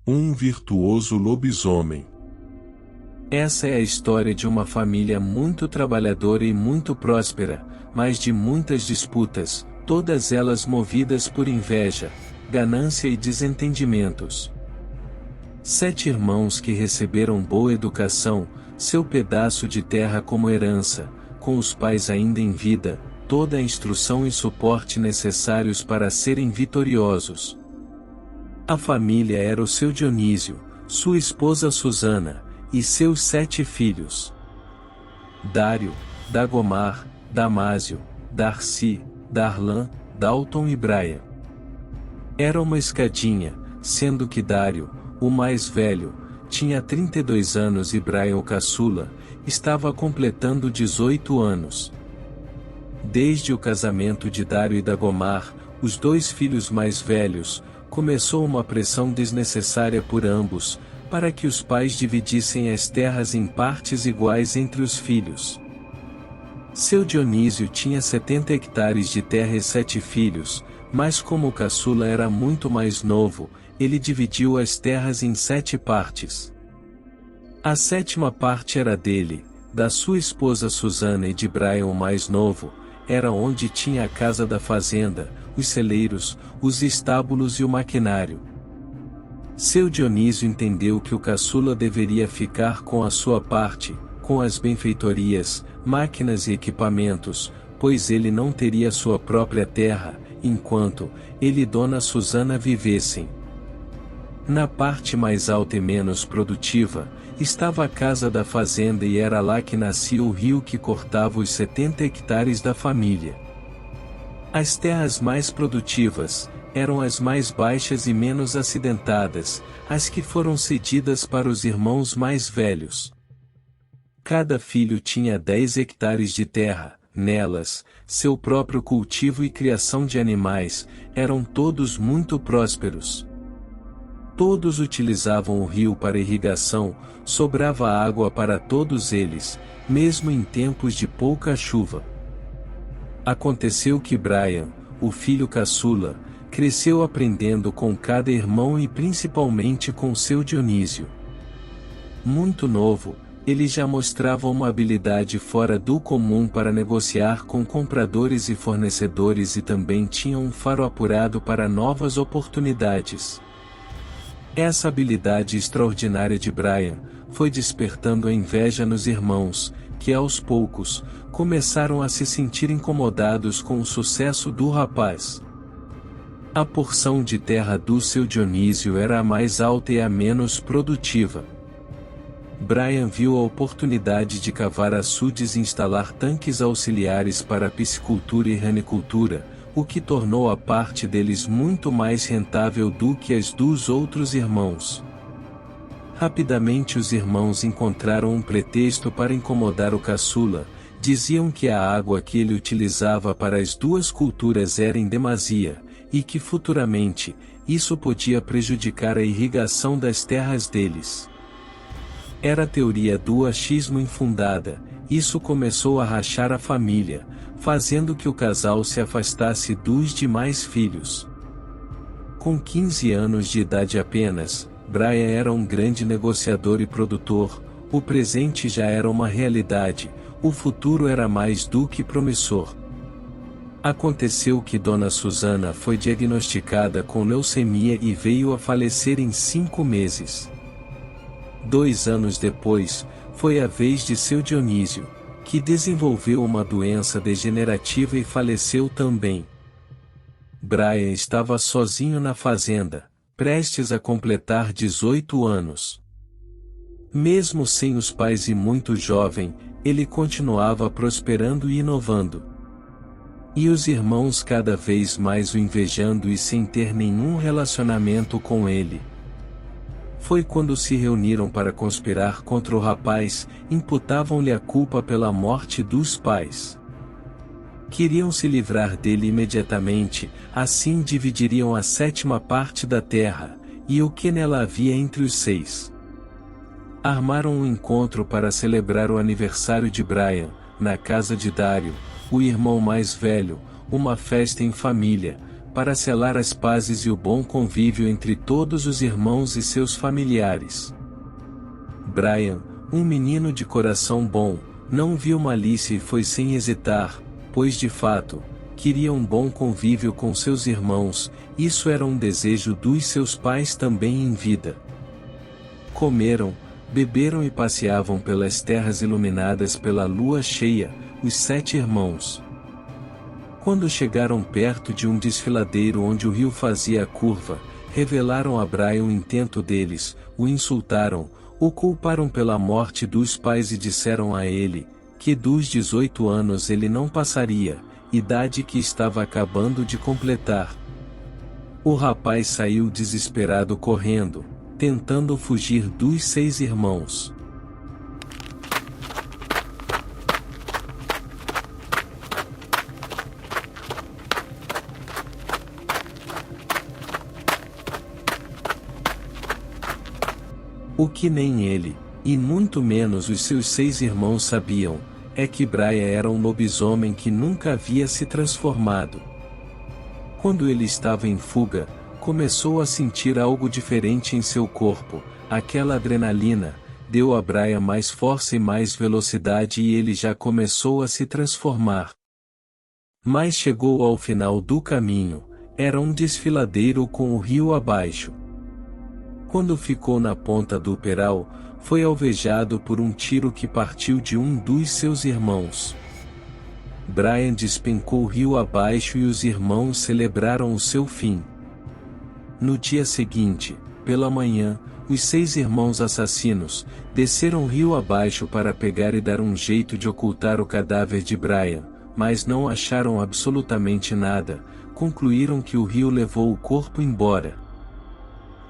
Um virtuoso lobisomem. Essa é a história de uma família muito trabalhadora e muito próspera, mas de muitas disputas, todas elas movidas por inveja, ganância e desentendimentos. 7 irmãos que receberam boa educação, seu pedaço de terra como herança, com os pais ainda em vida, toda a instrução e suporte necessários para serem vitoriosos. A família era o seu Dionísio, sua esposa Susana, e seus 7 filhos: Dário, Dagomar, Damásio, Darcy, Darlan, Dalton e Brian. Era uma escadinha, sendo que Dário, o mais velho, tinha 32 anos e Brian o caçula, estava completando 18 anos. Desde o casamento de Dário e Dagomar, os 2 filhos mais velhos, começou uma pressão desnecessária por ambos, para que os pais dividissem as terras em partes iguais entre os filhos. Seu Dionísio tinha 70 hectares de terra e 7 filhos, mas como o caçula era muito mais novo, ele dividiu as terras em 7 partes. A 7ª parte era dele, da sua esposa Susana e de Brian o mais novo, era onde tinha a casa da fazenda, os celeiros, os estábulos e o maquinário. Seu Dionísio entendeu que o caçula deveria ficar com a sua parte, com as benfeitorias, máquinas e equipamentos, pois ele não teria sua própria terra, enquanto ele e Dona Susana vivessem. Na parte mais alta e menos produtiva, estava a casa da fazenda e era lá que nascia o rio que cortava os 70 hectares da família. As terras mais produtivas eram as mais baixas e menos acidentadas, as que foram cedidas para os irmãos mais velhos. Cada filho tinha 10 hectares de terra, nelas, seu próprio cultivo e criação de animais, eram todos muito prósperos. Todos utilizavam o rio para irrigação, sobrava água para todos eles, mesmo em tempos de pouca chuva. Aconteceu que Brian, o filho caçula, cresceu aprendendo com cada irmão e principalmente com seu Dionísio. Muito novo, ele já mostrava uma habilidade fora do comum para negociar com compradores e fornecedores e também tinha um faro apurado para novas oportunidades. Essa habilidade extraordinária de Brian foi despertando a inveja nos irmãos, que aos poucos, começaram a se sentir incomodados com o sucesso do rapaz. A porção de terra do seu Dionísio era a mais alta e a menos produtiva. Brian viu a oportunidade de cavar açudes e instalar tanques auxiliares para a piscicultura e ranicultura, o que tornou a parte deles muito mais rentável do que as dos outros irmãos. Rapidamente os irmãos encontraram um pretexto para incomodar o caçula, diziam que a água que ele utilizava para as 2 culturas era em demasia, e que futuramente, isso podia prejudicar a irrigação das terras deles. Era a teoria do achismo infundada, isso começou a rachar a família, fazendo que o casal se afastasse dos demais filhos. Com 15 anos de idade apenas, Brian era um grande negociador e produtor, o presente já era uma realidade, o futuro era mais do que promissor. Aconteceu que Dona Susana foi diagnosticada com leucemia e veio a falecer em 5 meses. 2 anos depois, foi a vez de seu Dionísio, que desenvolveu uma doença degenerativa e faleceu também. Brian estava sozinho na fazenda, prestes a completar 18 anos. Mesmo sem os pais e muito jovem, ele continuava prosperando e inovando. E os irmãos cada vez mais o invejando e sem ter nenhum relacionamento com ele. Foi quando se reuniram para conspirar contra o rapaz, imputavam-lhe a culpa pela morte dos pais. Queriam se livrar dele imediatamente, assim dividiriam a 7ª parte da terra, e o que nela havia entre os 6. Armaram um encontro para celebrar o aniversário de Brian, na casa de Dário, o irmão mais velho, uma festa em família, para selar as pazes e o bom convívio entre todos os irmãos e seus familiares. Brian, um menino de coração bom, não viu malícia e foi sem hesitar, pois de fato, queria um bom convívio com seus irmãos, isso era um desejo dos seus pais também em vida. Comeram, beberam e passeavam pelas terras iluminadas pela lua cheia, os 7 irmãos. Quando chegaram perto de um desfiladeiro onde o rio fazia a curva, revelaram a Brian o intento deles, o insultaram, o culparam pela morte dos pais e disseram a ele, que dos 18 anos ele não passaria, idade que estava acabando de completar. O rapaz saiu desesperado correndo, tentando fugir dos 6 irmãos. O que nem ele, e muito menos os seus 6 irmãos sabiam, é que Brian era um lobisomem que nunca havia se transformado. Quando ele estava em fuga, começou a sentir algo diferente em seu corpo, aquela adrenalina, deu a Brian mais força e mais velocidade e ele já começou a se transformar. Mas chegou ao final do caminho, era um desfiladeiro com o rio abaixo. Quando ficou na ponta do peral, foi alvejado por um tiro que partiu de um dos seus irmãos. Brian despencou rio abaixo e os irmãos celebraram o seu fim. No dia seguinte, pela manhã, os 6 irmãos assassinos desceram rio abaixo para pegar e dar um jeito de ocultar o cadáver de Brian, mas não acharam absolutamente nada, concluíram que o rio levou o corpo embora.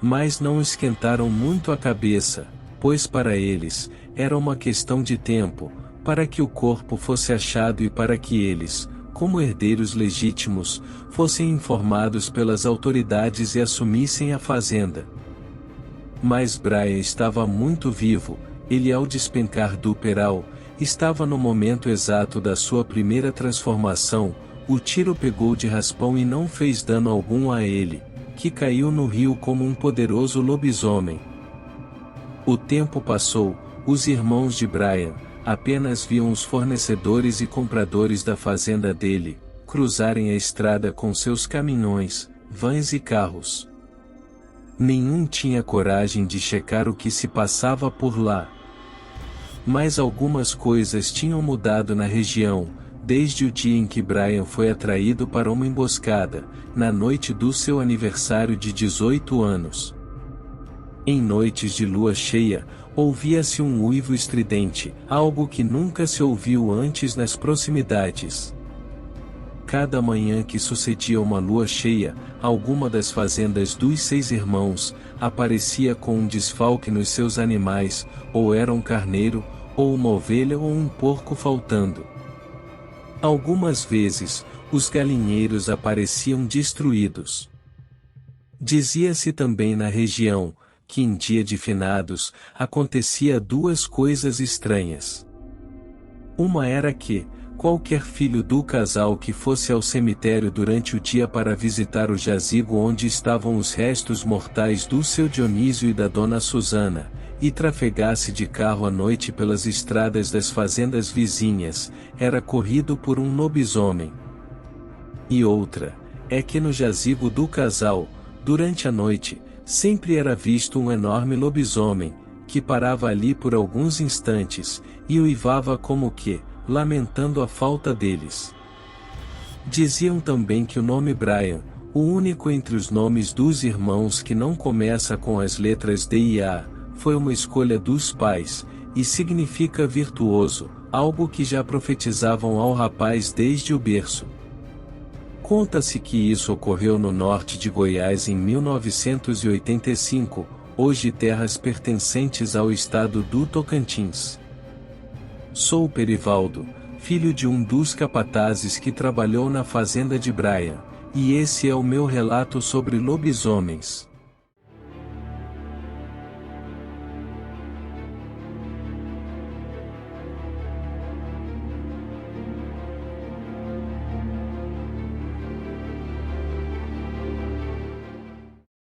Mas não esquentaram muito a cabeça, pois para eles, era uma questão de tempo, para que o corpo fosse achado e para que eles, como herdeiros legítimos, fossem informados pelas autoridades e assumissem a fazenda. Mas Brian estava muito vivo, ele ao despencar do peral, estava no momento exato da sua primeira transformação, o tiro pegou de raspão e não fez dano algum a ele, que caiu no rio como um poderoso lobisomem. O tempo passou, os irmãos de Brian apenas viam os fornecedores e compradores da fazenda dele cruzarem a estrada com seus caminhões, vans e carros. Nenhum tinha coragem de checar o que se passava por lá. Mas algumas coisas tinham mudado na região, desde o dia em que Brian foi atraído para uma emboscada, na noite do seu aniversário de 18 anos. Em noites de lua cheia, ouvia-se um uivo estridente, algo que nunca se ouviu antes nas proximidades. Cada manhã que sucedia uma lua cheia, alguma das fazendas dos 6 irmãos aparecia com um desfalque nos seus animais, ou era um carneiro, ou uma ovelha ou um porco faltando. Algumas vezes, os galinheiros apareciam destruídos. Dizia-se também na região, que em dia de finados, acontecia 2 coisas estranhas. Uma era que, qualquer filho do casal que fosse ao cemitério durante o dia para visitar o jazigo onde estavam os restos mortais do seu Dionísio e da dona Susana, e trafegasse de carro à noite pelas estradas das fazendas vizinhas, era corrido por um lobisomem. E outra, é que no jazigo do casal, durante a noite, sempre era visto um enorme lobisomem, que parava ali por alguns instantes, e uivava como que, lamentando a falta deles. Diziam também que o nome Brian, o único entre os nomes dos irmãos que não começa com as letras D e A, foi uma escolha dos pais, e significa virtuoso, algo que já profetizavam ao rapaz desde o berço. Conta-se que isso ocorreu no norte de Goiás em 1985, hoje terras pertencentes ao estado do Tocantins. Sou Perivaldo, filho de um dos capatazes que trabalhou na fazenda de Brian, e esse é o meu relato sobre lobisomens.